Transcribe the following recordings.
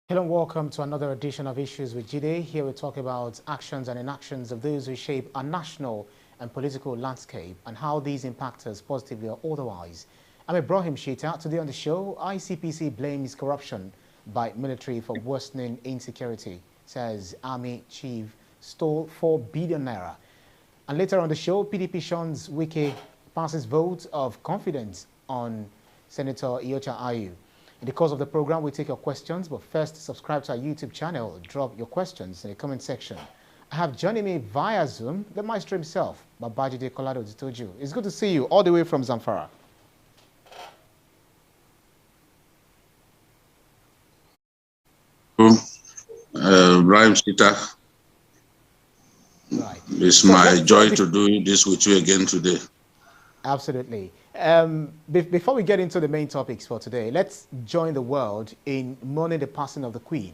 Hello and welcome to another edition of Issues with Jide. Here we talk about actions and inactions of those who shape our national and political landscape and how these impact us positively or otherwise. I'm Ibrahim Shita. Today on the show, ICPC blames corruption by military for worsening insecurity, says Army Chief stole 4 billion naira. And later on the show, PDP shuns Wike passes vote of confidence on Senator Iyorchia Ayu. In the course of the program, we take your questions, but first, subscribe to our YouTube channel. Drop your questions in the comment section. I have joining me via Zoom, the maestro himself, Babajide Kolade-Otitoju. It's good to see you all the way from Zamfara. Brian Peter, Right. it's my joy to do this with you again today. Absolutely. Before we get into the main topics for today, let's join the world in mourning the passing of the Queen.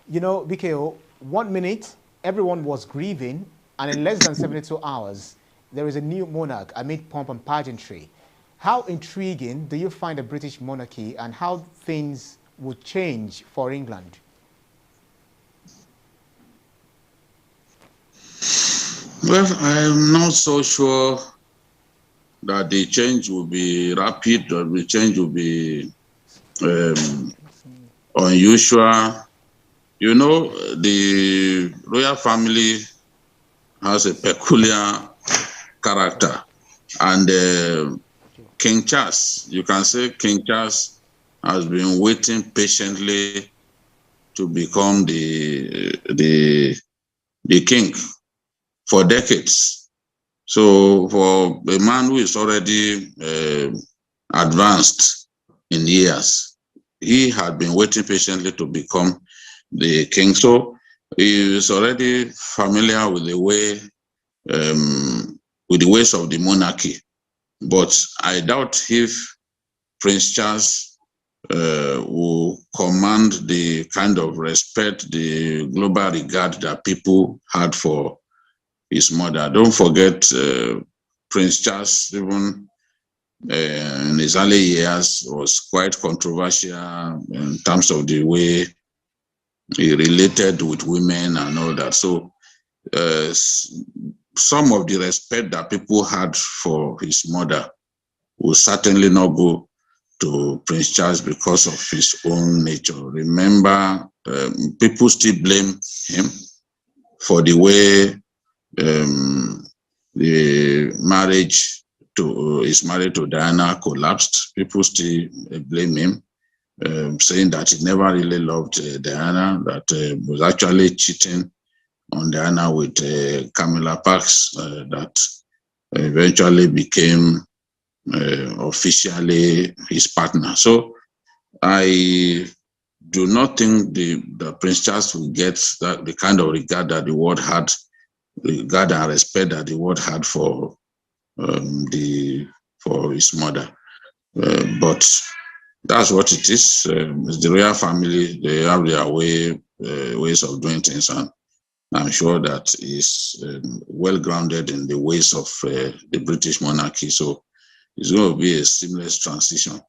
You know, BKO, 1 minute, everyone was grieving, and in less than 72 hours, there is a new monarch amid pomp and pageantry. How intriguing do you find the British monarchy and how things would change for England? Well, I'm not so sure that the change will be rapid or the change will be unusual. You know, the royal family has a peculiar character, and King Charles, you can say King Charles has been waiting patiently to become the king for decades. So for a man who is already advanced in years, he had been waiting patiently to become the king. So he is already familiar with the ways of the monarchy. But I doubt if Prince Charles will command the kind of respect, the global regard that people had for his mother. Don't forget, Prince Charles, even in his early years, was quite controversial in terms of the way he related with women and all that. So some of the respect that people had for his mother will certainly not go to Prince Charles because of his own nature. Remember, people still blame him for the way the marriage to his marriage to Diana collapsed. People still blame him, saying that he never really loved Diana, that was actually cheating on Diana with Camilla Parks, that eventually became officially his partner. So I do not think the Prince Charles will get the kind of regard that the world had, regard and respect that the world had for his mother. But that's what it is. It's the royal family. They have their ways of doing things, and I'm sure that is well grounded in the ways of the British monarchy. So it's going to be a seamless transition.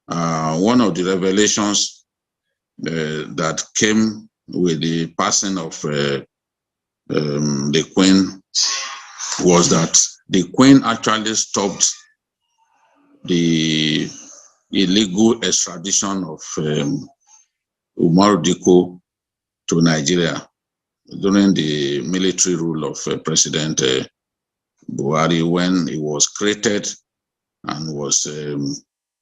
One of the revelations that came with the passing of the Queen was that the Queen actually stopped the illegal extradition of Umar Diko to Nigeria during the military rule of President Buhari, when he was created and was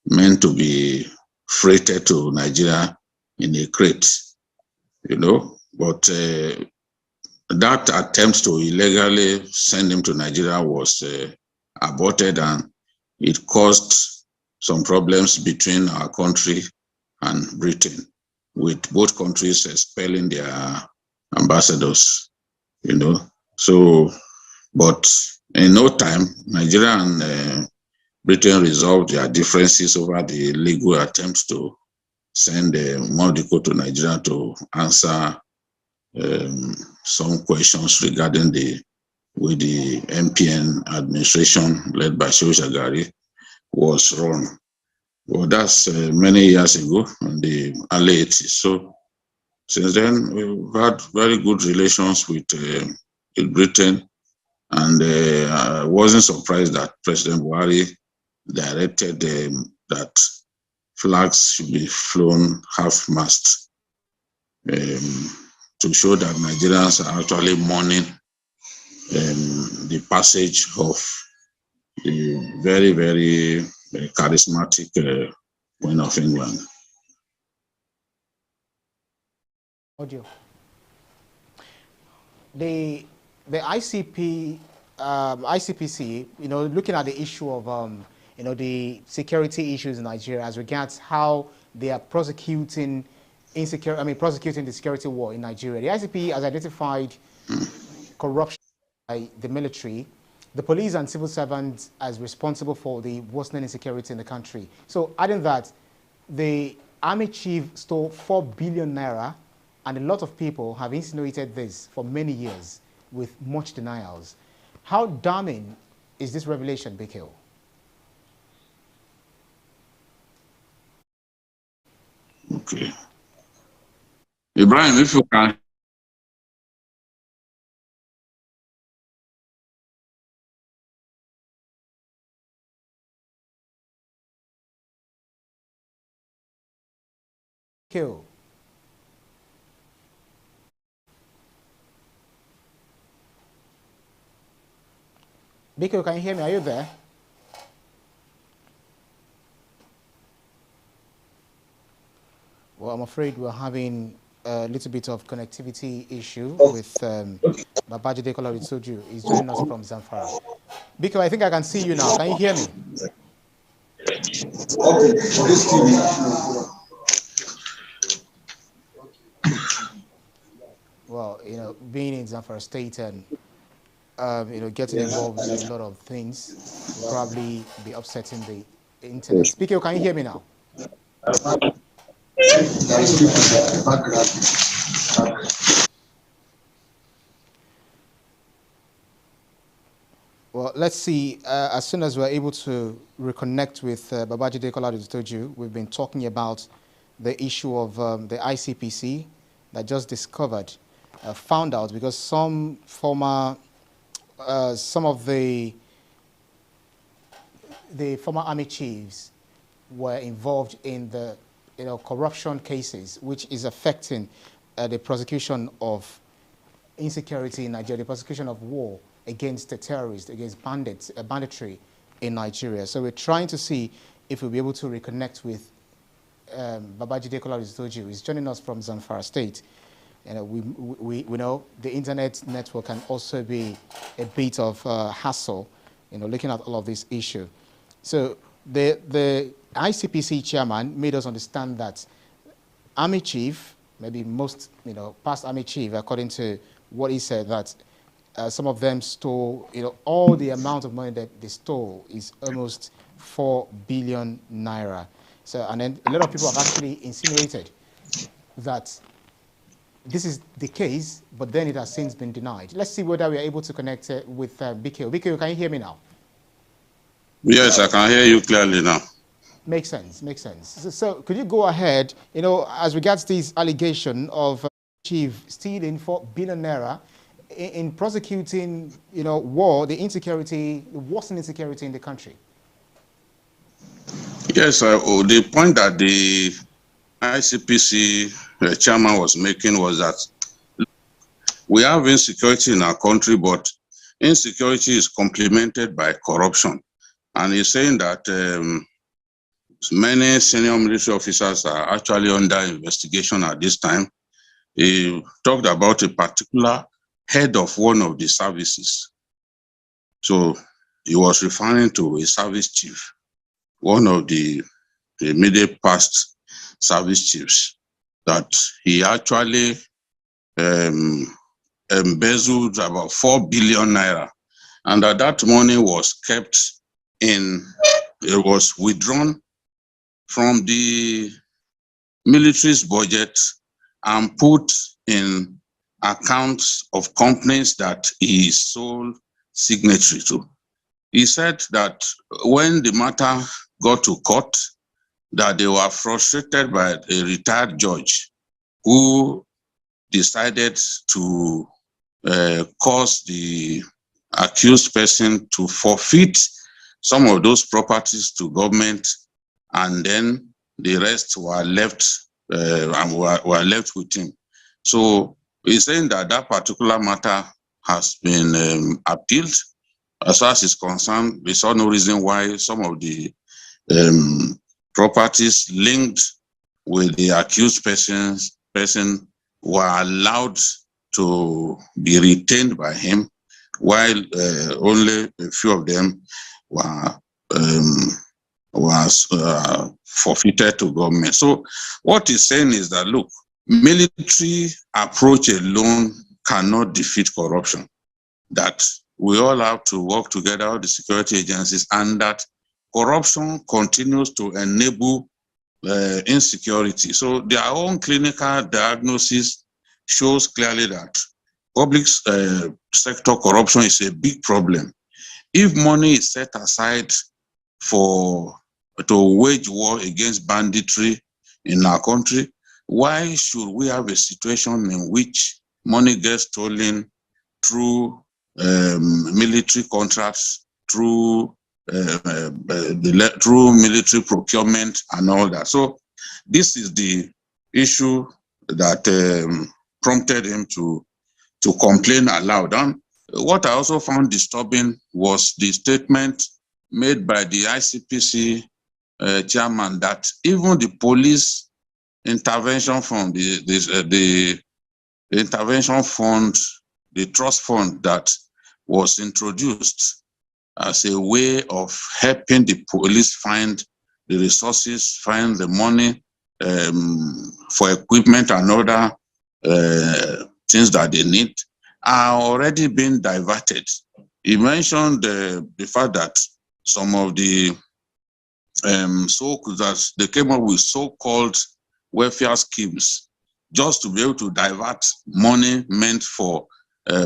meant to be freighted to Nigeria in a crate, you know. But that attempt to illegally send him to Nigeria was aborted, and it caused some problems between our country and Britain, with both countries expelling their ambassadors, you know. So, but in no time, Nigeria and Britain resolved their differences over the legal attempts to send Modiko to Nigeria to answer some questions regarding the way the MPN administration led by Shehu Shagari was run. Well, that's many years ago, in the early 80s. Since then, we've had very good relations with Britain, and I wasn't surprised that President Buhari directed that flags should be flown half-mast to show that Nigerians are actually mourning the passage of the very, very charismatic Queen of England. Audio. The ICPC, looking at the issue of the security issues in Nigeria as regards how they are prosecuting the security war in Nigeria. The ICP has identified corruption by the military, the police and civil servants as responsible for the worsening insecurity in the country. So adding that, the army chief stole 4 billion naira, and a lot of people have insinuated this for many years with much denials. How damning is this revelation, Bikil? Okay. Ibrahim, if you can. Bikil. Bikil, can you hear me? Are you there? Well, I'm afraid we're having a little bit of connectivity issue with Babajide Kolade-Otitoju. He's joining us from Zamfara. Bikil, I think I can see you now. Can you hear me? Well, being in Zamfara State and getting involved in a lot of things will probably be upsetting the internet. Bikil, can you hear me now? Well, let's see. As soon as we're able to reconnect with Babajide Kolade-Otitoju, we've been talking about the issue of the ICPC that just found out because some of the former army chiefs were involved in the corruption cases, which is affecting the prosecution of insecurity in Nigeria, the prosecution of war against the terrorists, against banditry in Nigeria. So we're trying to see if we'll be able to reconnect with Babajide Kolade-Otitoju. He's joining us from Zamfara State. We know the internet network can also be a bit of hassle, looking at all of this issue. So the ICPC chairman made us understand that army chief, maybe most, past army chief, according to what he said, that some of them stole, all the amount of money that they stole is almost 4 billion naira. So, and then a lot of people have actually insinuated that this is the case, but then it has since been denied. Let's see whether we are able to connect with Bikil. Bikil, can you hear me now? Yes, I can hear you clearly now. Makes sense, makes sense. So could you go ahead, as regards this allegation of chief stealing 4 billion naira in prosecuting, war, the worsening insecurity in the country? Yes, the point that the ICPC chairman was making was that we have insecurity in our country, but insecurity is complemented by corruption. And he's saying that many senior military officers are actually under investigation at this time. He talked about a particular head of one of the services. So he was referring to a service chief, one of the immediate past service chiefs, that he actually embezzled about 4 billion naira, and that money was it was withdrawn from the military's budget and put in accounts of companies that he is sole signatory to. He said that when the matter got to court, that they were frustrated by a retired judge who decided to cause the accused person to forfeit some of those properties to government, and then the rest were left and were left with him. So he's saying that that particular matter has been appealed. As far as is concerned, we saw no reason why some of the properties linked with the accused person were allowed to be retained by him, while only a few of them were forfeited to government. So what he's saying is that, look, military approach alone cannot defeat corruption, that we all have to work together, all the security agencies, and that corruption continues to enable insecurity. So their own clinical diagnosis shows clearly that public sector corruption is a big problem. If money is set aside to wage war against banditry in our country, why should we have a situation in which money gets stolen through military contracts, through military procurement and all that? So this is the issue that prompted him to complain aloud. And what I also found disturbing was the statement made by the ICPC chairman that even the police intervention fund, the intervention fund, the trust fund that was introduced as a way of helping the police find the resources, find the money for equipment and other things that they need, are already being diverted. He mentioned the fact that some of the that they came up with so-called welfare schemes just to be able to divert money meant for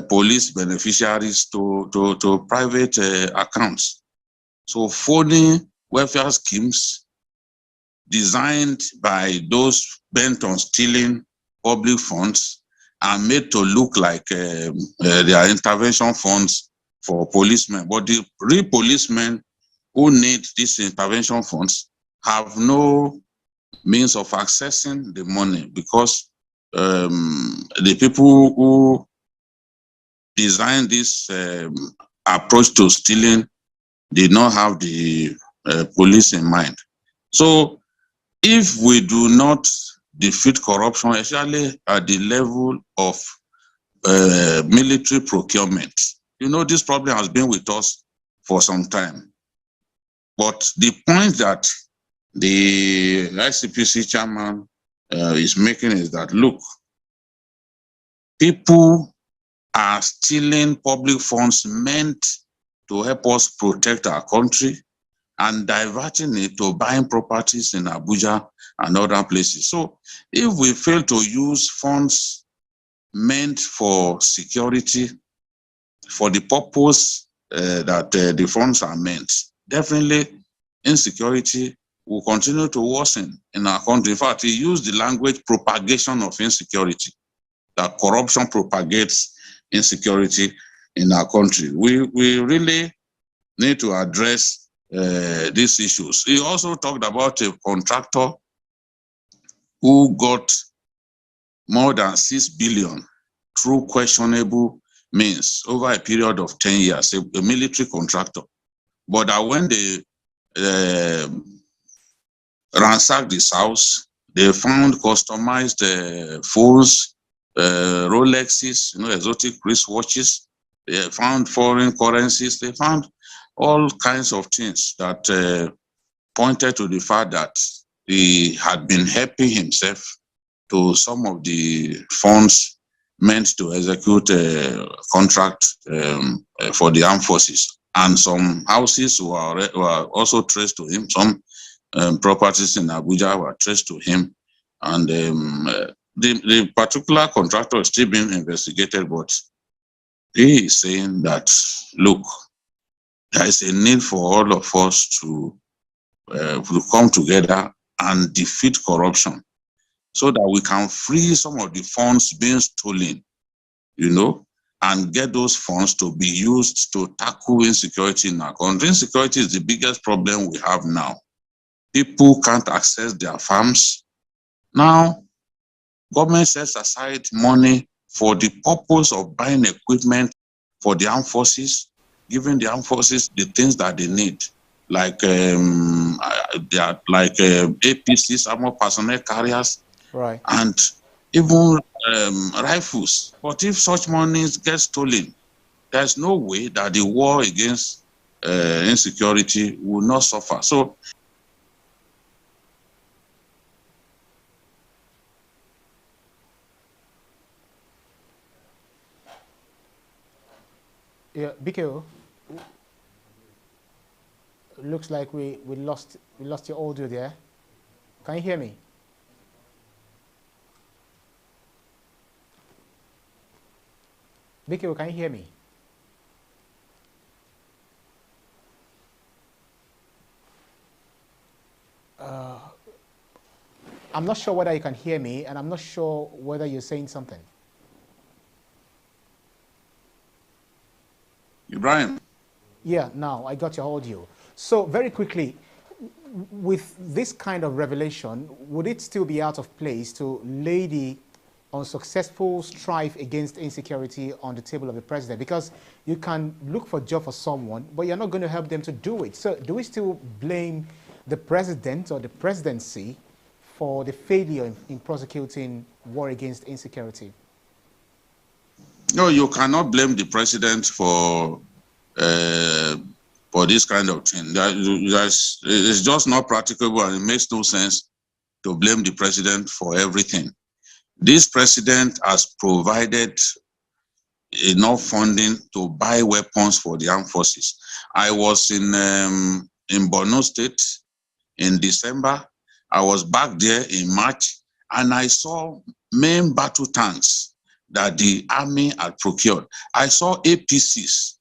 police beneficiaries to private accounts. So phony welfare schemes designed by those bent on stealing public funds are made to look like their intervention funds for policemen. But the real policemen who need these intervention funds have no means of accessing the money, because the people who designed this approach to stealing did not have the police in mind. So if we do not defeat corruption, especially at the level of military procurement, you know, this problem has been with us for some time. But the point that the ICPC chairman is making is that, look, people are stealing public funds meant to help us protect our country and diverting it to buying properties in Abuja and other places. So if we fail to use funds meant for security for the purpose that the funds are meant, definitely insecurity will continue to worsen in our country. In fact, he used the language propagation of insecurity, that corruption propagates insecurity in our country. We really need to address these issues. He also talked about a contractor who got more than 6 billion through questionable means over a period of 10 years, a military contractor. But when they ransacked his house, they found customized phones, Rolexes, you know, exotic wristwatches. They found foreign currencies. They found all kinds of things that pointed to the fact that he had been helping himself to some of the funds meant to execute a contract for the armed forces. And some houses were also traced to him. Some properties in Abuja were traced to him. And the particular contractor is still being investigated, but he is saying that, look, there is a need for all of us to come together and defeat corruption. so that we can free some of the funds being stolen, you know, and get those funds to be used to tackle insecurity in our country. Insecurity is the biggest problem we have now. People can't access their farms. Now, government sets aside money for the purpose of buying equipment for the armed forces, giving the armed forces the things that they need, like APCs, armored personnel carriers, Right. and even rifles. But if such money gets stolen, there's no way that the war against insecurity will not suffer. So, yeah, BKO, looks like we lost your audio there. Can you hear me? BKO, can you hear me? I'm not sure whether you can hear me, and I'm not sure whether you're saying something. Ibrahim. Yeah, now I got your audio. So very quickly, with this kind of revelation, would it still be out of place to lay the unsuccessful strife against insecurity on the table of the president? Because you can look for a job for someone, but you're not going to help them to do it. So do we still blame the president or the presidency for the failure in prosecuting war against insecurity? No, you cannot blame the president for this kind of thing. It's just not practicable, and it makes no sense to blame the president for everything. This president has provided enough funding to buy weapons for the armed forces. I was in Borno State in December. I was back there in March, and I saw main battle tanks that the army had procured. I saw APCs,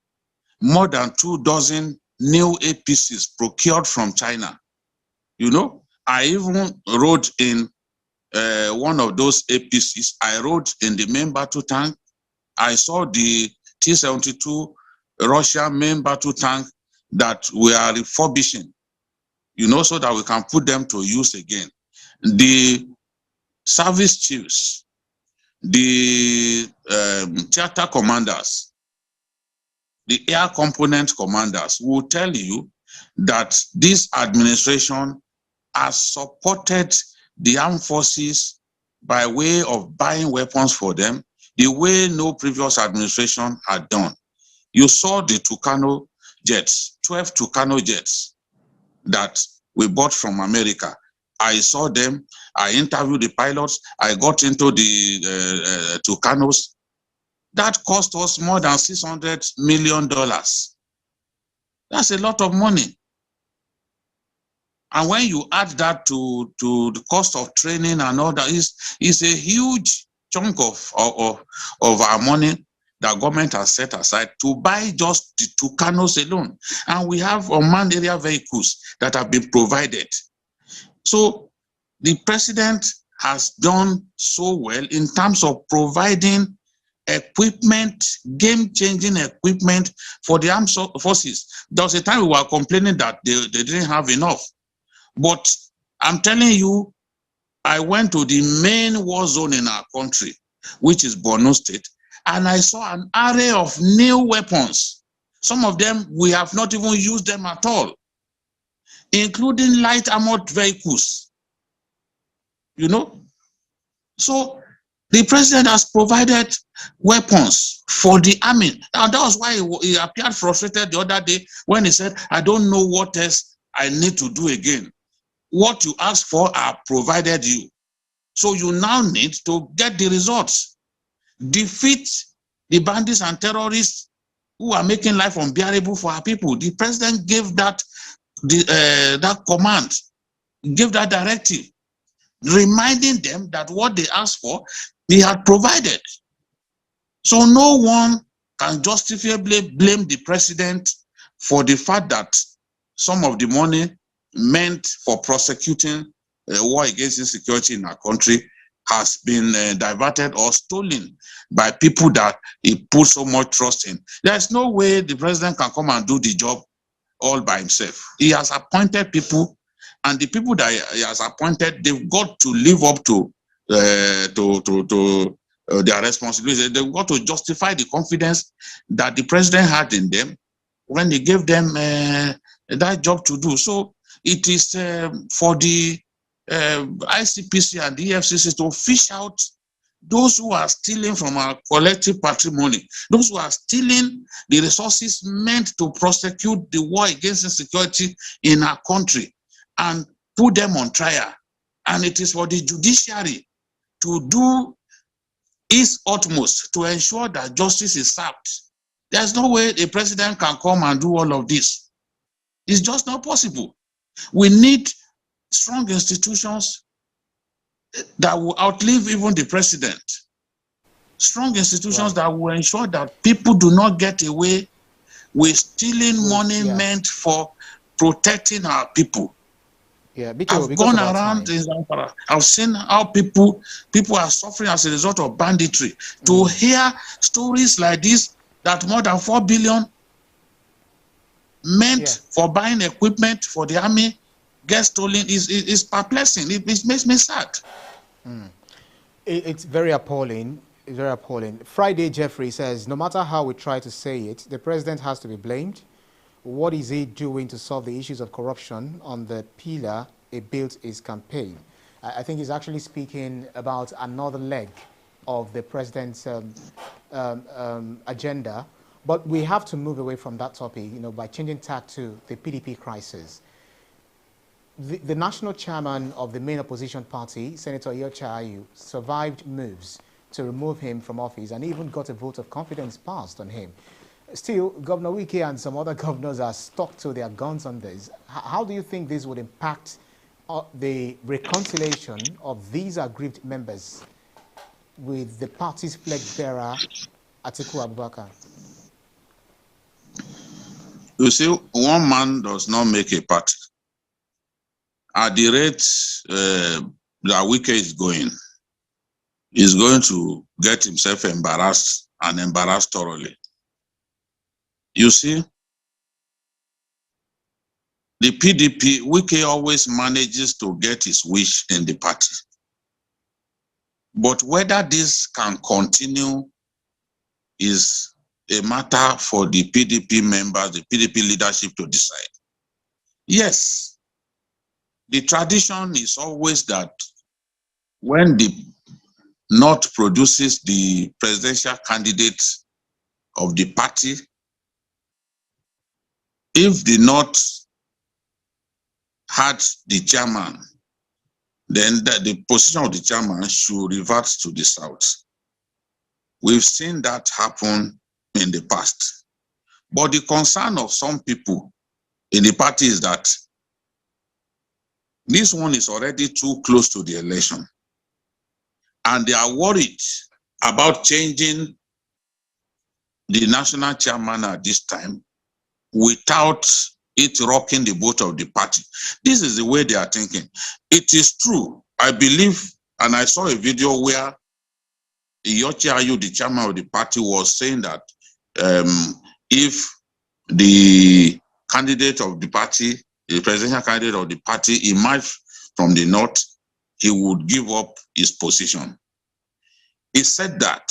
more than 24 new APCs procured from China. You know, I even rode in one of those APCs. I rode in the main battle tank. I saw the T-72 Russian main battle tank that we are refurbishing, you know, so that we can put them to use again. The service chiefs, the theater commanders, the air component commanders will tell you that this administration has supported the armed forces by way of buying weapons for them the way no previous administration had done. You saw the Tucano jets, 12 Tucano jets that we bought from America. I saw them, I interviewed the pilots, I got into the Tucanos. That cost us more than $600 million. That's a lot of money. And when you add that to the cost of training and all that, is a huge chunk of our money that government has set aside to buy just the Tucanos alone. And we have unmanned area vehicles that have been provided. So the president has done so well in terms of providing equipment, game-changing equipment for the armed forces. There was a time we were complaining that they didn't have enough. But I'm telling you, I went to the main war zone in our country, which is Borno State, and I saw an array of new weapons. Some of them, we have not even used them at all, including light armored vehicles, you know. So the president has provided weapons for the army. And that was why he appeared frustrated the other day when he said, I don't know what else I need to do again. What you asked for, I provided you. So you now need to get the results. Defeat the bandits and terrorists who are making life unbearable for our people. The president gave that command, gave that directive, reminding them that what they asked for, he had provided. So no one can justifiably blame the president for the fact that some of the money meant for prosecuting war against insecurity in our country has been diverted or stolen by people that he put so much trust in. There's no way the president can come and do the job all by himself. He has appointed people, and the people that he has appointed, they've got to live up to their responsibilities. They've got to justify the confidence that the president had in them when he gave them that job to do. So it is for the ICPC and the EFCC to fish out those who are stealing from our collective patrimony, those who are stealing the resources meant to prosecute the war against insecurity in our country, and put them on trial. And it is for the judiciary to do its utmost to ensure that justice is served. There's no way the president can come and do all of this. It's just not possible. We need strong institutions that will outlive even the president. Strong institutions that will ensure that people do not get away with stealing money meant for protecting our people. I've gone around in Zamfara. I've seen how people are suffering as a result of banditry. To hear stories like this, that more than 4 billion meant for buying equipment for the army gets stolen is perplexing. It makes me sad. It's very appalling. It's very appalling. Friday Jeffrey says, no matter how we try to say it, the president has to be blamed. What is he doing to solve the issues of corruption on the pillar he built his campaign? I think he's actually speaking about another leg of the president's agenda. But we have to move away from that topic, by changing tack to the PDP crisis. The national chairman of the main opposition party, Senator Ayu, survived moves to remove him from office and even got a vote of confidence passed on him. Still, Governor Wike and some other governors are stuck to their guns on this. How do you think this would impact the reconciliation of these aggrieved members with the party's flag bearer, Atiku Abubakar? You see, one man does not make a party. At the rate that Wike is going, he's going to get himself embarrassed and embarrassed thoroughly. You see, the PDP, Wike always manages to get his wish in the party. But whether this can continue is a matter for the PDP members, the PDP leadership to decide. Yes, the tradition is always that when the North produces the presidential candidate of the party, if the North had the chairman, then the position of the chairman should revert to the South. We've seen that happen in the past. But the concern of some people in the party is that this one is already too close to the election. And they are worried about changing the national chairman at this time without it rocking the boat of the party. This is the way they are thinking. It is true. I believe, and I saw a video where Iyorchia Ayu, the chairman of the party, was saying that if the candidate of the party, the presidential candidate of the party, emerged from the North, he would give up his position. He said that.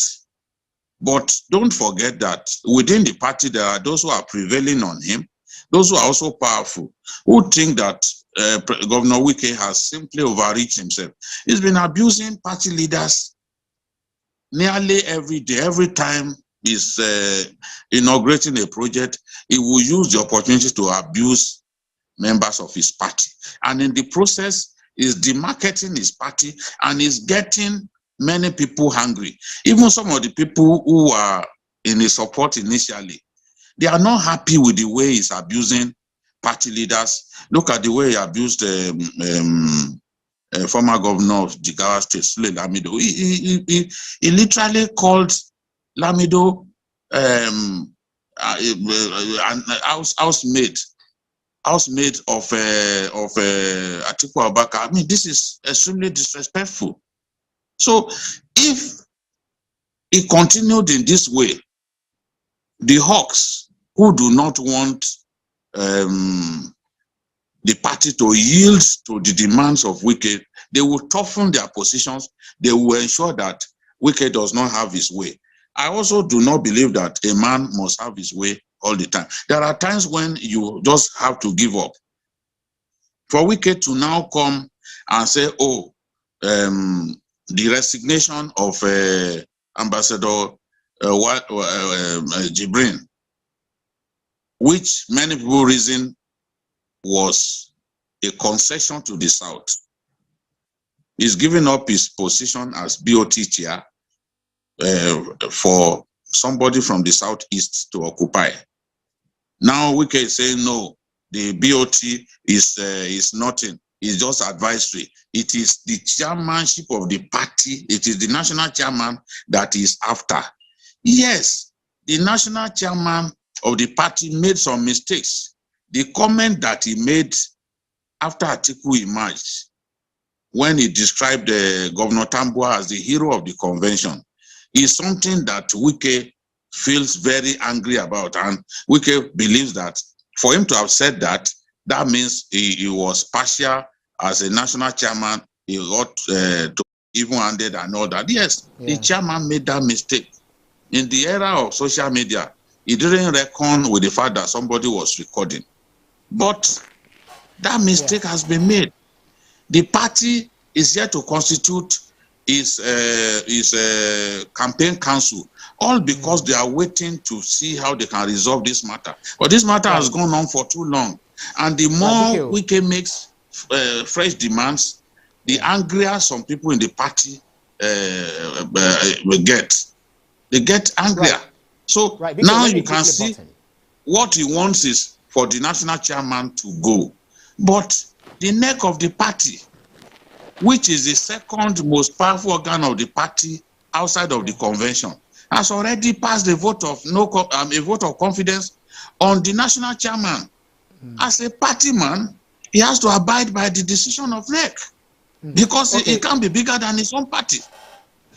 But don't forget that within the party, there are those who are prevailing on him, those who are also powerful, who think that Governor Wike has simply overreached himself. He's been abusing party leaders nearly every day. Every time he's inaugurating a project, he will use the opportunity to abuse members of his party. And in the process, he's demarketing his party and is getting many people hungry. Even some of the people who are in his support initially, they are not happy with the way he's abusing party leaders. Look at the way he abused former governor of Jigawa State, Sule Lamido. He literally called Lamido an housemaid of Atiku Abubakar. I mean, this is extremely disrespectful. So if it continued in this way, the hawks who do not want the party to yield to the demands of Wike, they will toughen their positions. They will ensure that Wike does not have his way. I also do not believe that a man must have his way all the time. There are times when you just have to give up. For Wike to now come and say, oh, the resignation of Ambassador Jibrin, which many people reason was a concession to the South. He's giving up his position as BOT chair for somebody from the Southeast to occupy. Now Wike is saying, no, the BOT is nothing. It's just advisory. It is the chairmanship of the party. It is the national chairman that is after. Yes, the national chairman of the party made some mistakes. The comment that he made after Atiku emerged, when he described Governor Tambuwal as the hero of the convention, is something that Wike feels very angry about. And Wike believes that for him to have said that, that means he was partial as a national chairman. He got even-handed and all that. Yes, the chairman made that mistake. In the era of social media, he didn't reckon with the fact that somebody was recording. But that mistake has been made. The party is yet to constitute its campaign council, all because they are waiting to see how they can resolve this matter. But this matter has gone on for too long. And the more Wike makes fresh demands, the angrier some people in the party will get. They get angrier. So now you can see what he wants is for the national chairman to go. But the neck of the party, which is the second most powerful organ of the party outside of the convention, has already passed a vote of confidence on the national chairman. As a party man, he has to abide by the decision of NEC because he can't be bigger than his own party.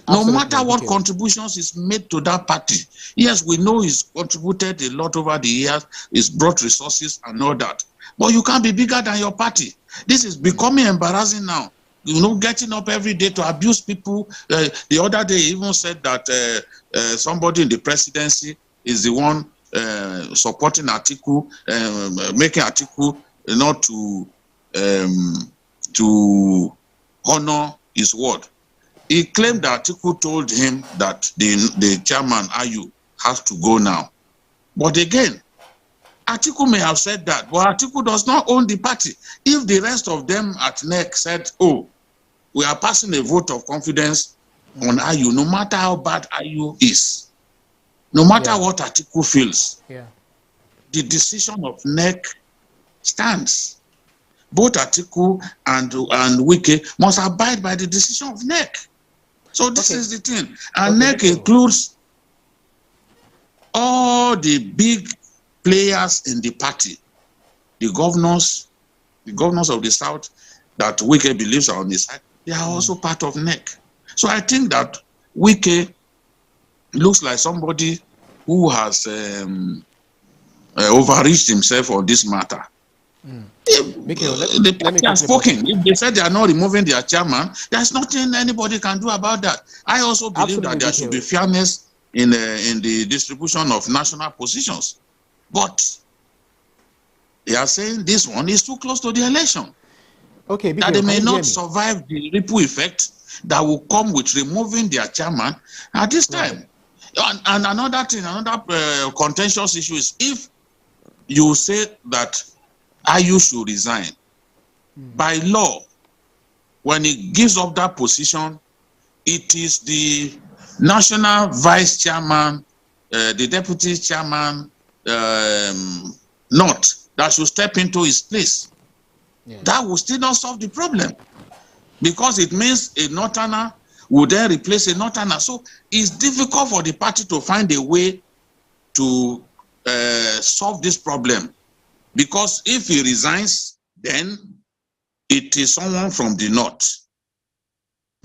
Absolutely. No matter what contributions is made to that party. Yes, we know he's contributed a lot over the years, he's brought resources and all that. But you can't be bigger than your party. This is becoming embarrassing now. You know, getting up every day to abuse people. The other day, he even said that somebody in the presidency is the one supporting Atiku, making Atiku not to honor his word. He claimed that Atiku told him that the chairman, Ayu, has to go now. But again, Atiku may have said that, but Atiku does not own the party. If the rest of them at NEC said, oh, we are passing a vote of confidence on Ayu, no matter how bad Ayu is, no matter what Atiku feels, the decision of NEC stands. Both Atiku and Wike must abide by the decision of NEC. So this is the thing. And NEC includes all the big players in the party, the governors of the South that Wike believes are on his side, they are also part of NEC. So I think that Wike looks like somebody who has overreached himself on this matter. The party has spoken. If they said they are not removing their chairman, there's nothing anybody can do about that. I also believe that there should be fairness in the distribution of national positions. But they are saying this one is too close to the election. Okay, that they may not survive the ripple effect that will come with removing their chairman at this time. And another thing, another contentious issue is if you say that Ayu should resign. By law, when he gives up that position, it is the national vice chairman, the deputy chairman, not that should step into his place. That will still not solve the problem because it means a northerner will then replace a northerner. So it's difficult for the party to find a way to solve this problem. Because if he resigns, then it is someone from the north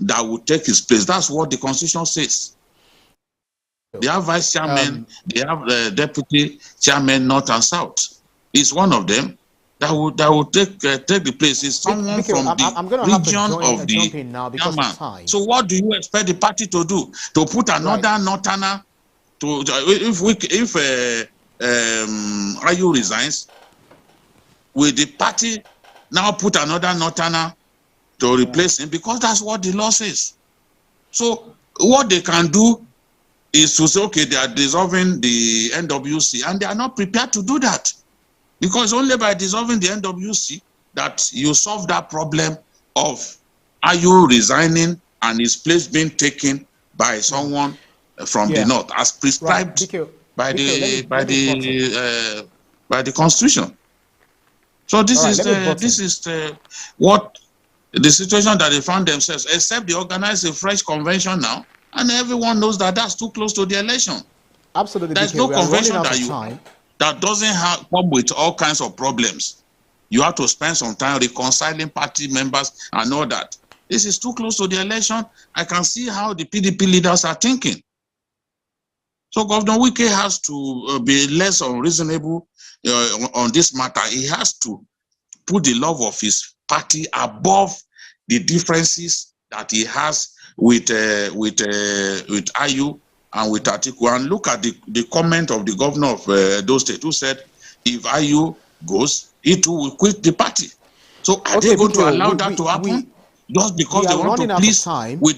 that will take his place. That's what the Constitution says. They have vice chairman, they have the deputy chairman, north and south. It's one of them that will take the place. Is someone from the region of the now because of time. So what do you expect the party to do? To put another northerner to if Ayu resigns, will the party now put another northerner to replace him? Because that's what the law says. So what they can do is to say, okay, they are dissolving the NWC, and they are not prepared to do that. Because only by dissolving the NWC that you solve that problem of Ayu resigning and his place being taken by someone from the north, as prescribed by the Constitution. So this is what the situation that they found themselves. Except they organize a fresh convention now, and everyone knows that that's too close to the election. Absolutely, there's no convention that doesn't come with all kinds of problems. You have to spend some time reconciling party members and all that. This is too close to the election. I can see how the PDP leaders are thinking. So Governor Wike has to be less unreasonable on this matter. He has to put the love of his party above the differences that he has with Ayu and with Atiku. And look at the comment of the governor of those states, who said if Ayu goes, he too will quit the party. So are they going to allow that to happen? Just because they want to please, will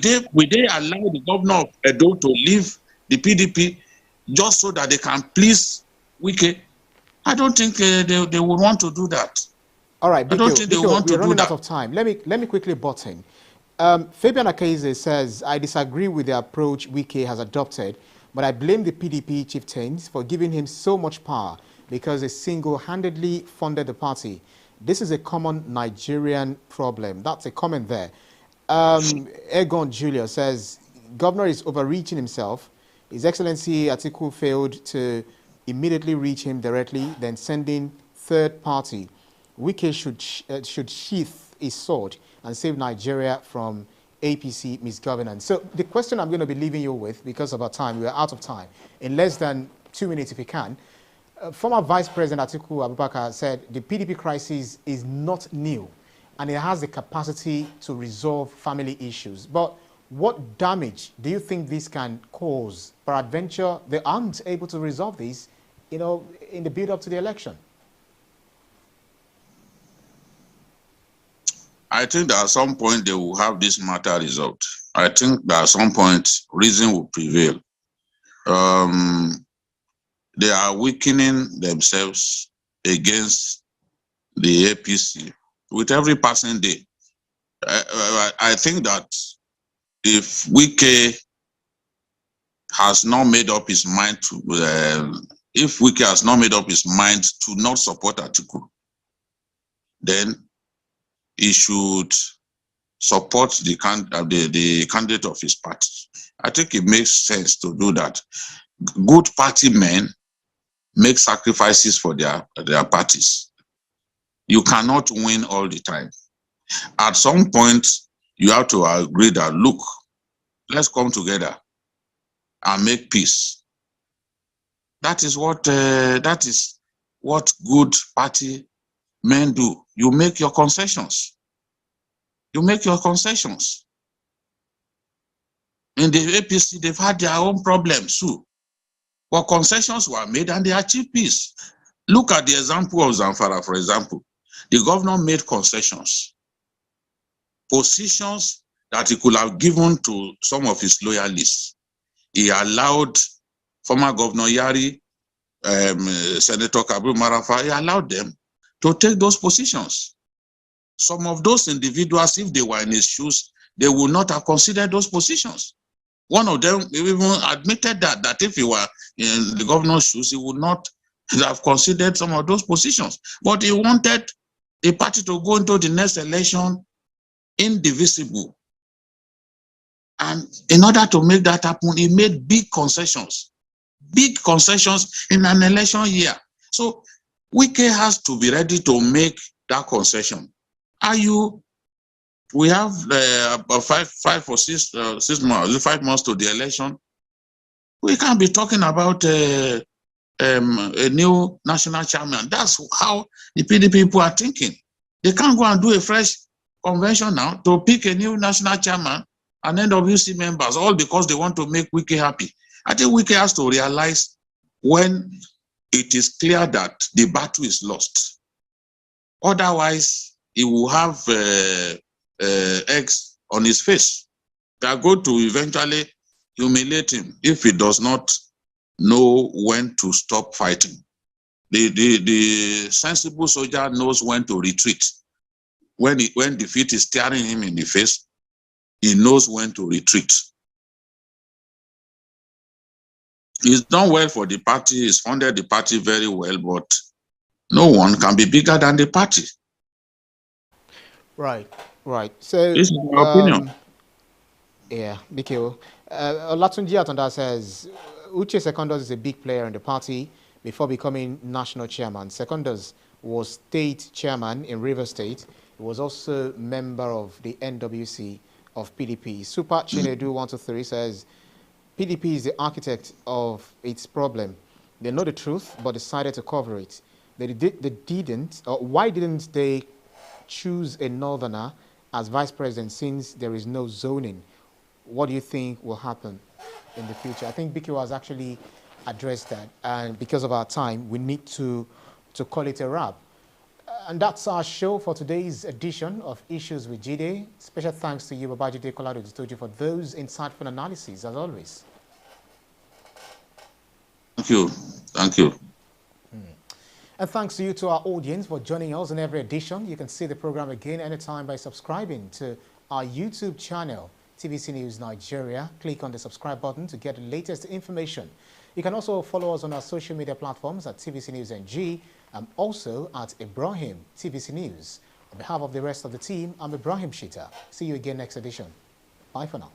they allow the governor of Edo to leave the PDP just so that they can please Wike? I don't think they would want to do that. All right, I don't think they want to do that. We're running out of time. Let me quickly butt in. Fabian Akeze says, I disagree with the approach Wike has adopted, but I blame the PDP chieftains for giving him so much power because they single-handedly funded the party. This is a common Nigerian problem. That's a comment there. Egon Julia says, Governor is overreaching himself. His Excellency Atiku failed to immediately reach him directly, then sending third party. Wike should sheath his sword and save Nigeria from APC misgovernance. So the question I'm going to be leaving you with, because of our time, we are out of time, in less than 2 minutes if you can. Former Vice President Atiku Abubakar said the PDP crisis is not new and it has the capacity to resolve family issues. But what damage do you think this can cause? Peradventure, they aren't able to resolve this, in the build-up to the election. I think that at some point they will have this matter resolved. I think that at some point reason will prevail. They are weakening themselves against the APC with every passing day. I think that if Wike has not made up his mind to, not support Atiku, then he should support the candidate of his party. I think it makes sense to do that. Good party men make sacrifices for their parties. You cannot win all the time. At some point, you have to agree that, look, let's come together and make peace. That is what good party men do. You make your concessions. You make your concessions. In the APC, they've had their own problems too. But concessions were made and they achieved peace. Look at the example of Zamfara, for example. The governor made concessions. Positions that he could have given to some of his loyalists. He allowed former Governor Yari, Senator Kabir Marafa, he allowed them to take those positions. Some of those individuals, if they were in his shoes, they would not have considered those positions. One of them even admitted that if he were in the governor's shoes, he would not have considered some of those positions. But he wanted the party to go into the next election indivisible. And in order to make that happen, he made big concessions in an election year. So Wike has to be ready to make that concession. Ayu We have about 5 or 6 months, 5 months to the election. We can't be talking about a new national chairman. That's how the PDP people are thinking. They can't go and do a fresh convention now to pick a new national chairman and NWC members, all because they want to make Wike happy. I think Wike has to realize when it is clear that the battle is lost. Otherwise, he will have eggs on his face. They are going to eventually humiliate him if he does not know when to stop fighting. The sensible soldier knows when to retreat. When defeat is staring him in the face, he knows when to retreat. He's done well for the party, he's funded the party very well, but no one can be bigger than the party. Right, right. So, this is my opinion. Yeah, Mikio. Olatunji Atonda says, Uche Secondus is a big player in the party before becoming national chairman. Secondus was state chairman in Rivers State. He was also member of the NWC of PDP. Super Chinedu 123 says, PDP is the architect of its problem. They know the truth, but decided to cover it. They didn't, or why didn't they choose a northerner as vice president since there is no zoning? What do you think will happen in the future? I think Biki has actually addressed that, and because of our time, we need to call it a wrap. And that's our show for today's edition of Issues with Jide. Special thanks to you, Babajide Kolade-Otitoju, for those insightful analyses, as always. Thank you. Thank you. And thanks to you, to our audience, for joining us in every edition. You can see the program again anytime by subscribing to our YouTube channel, TVC News Nigeria. Click on the subscribe button to get the latest information. You can also follow us on our social media platforms at TVC News NG and also at Ibrahim TVC News. On behalf of the rest of the team, I'm Ibrahim Shita. See you again next edition. Bye for now.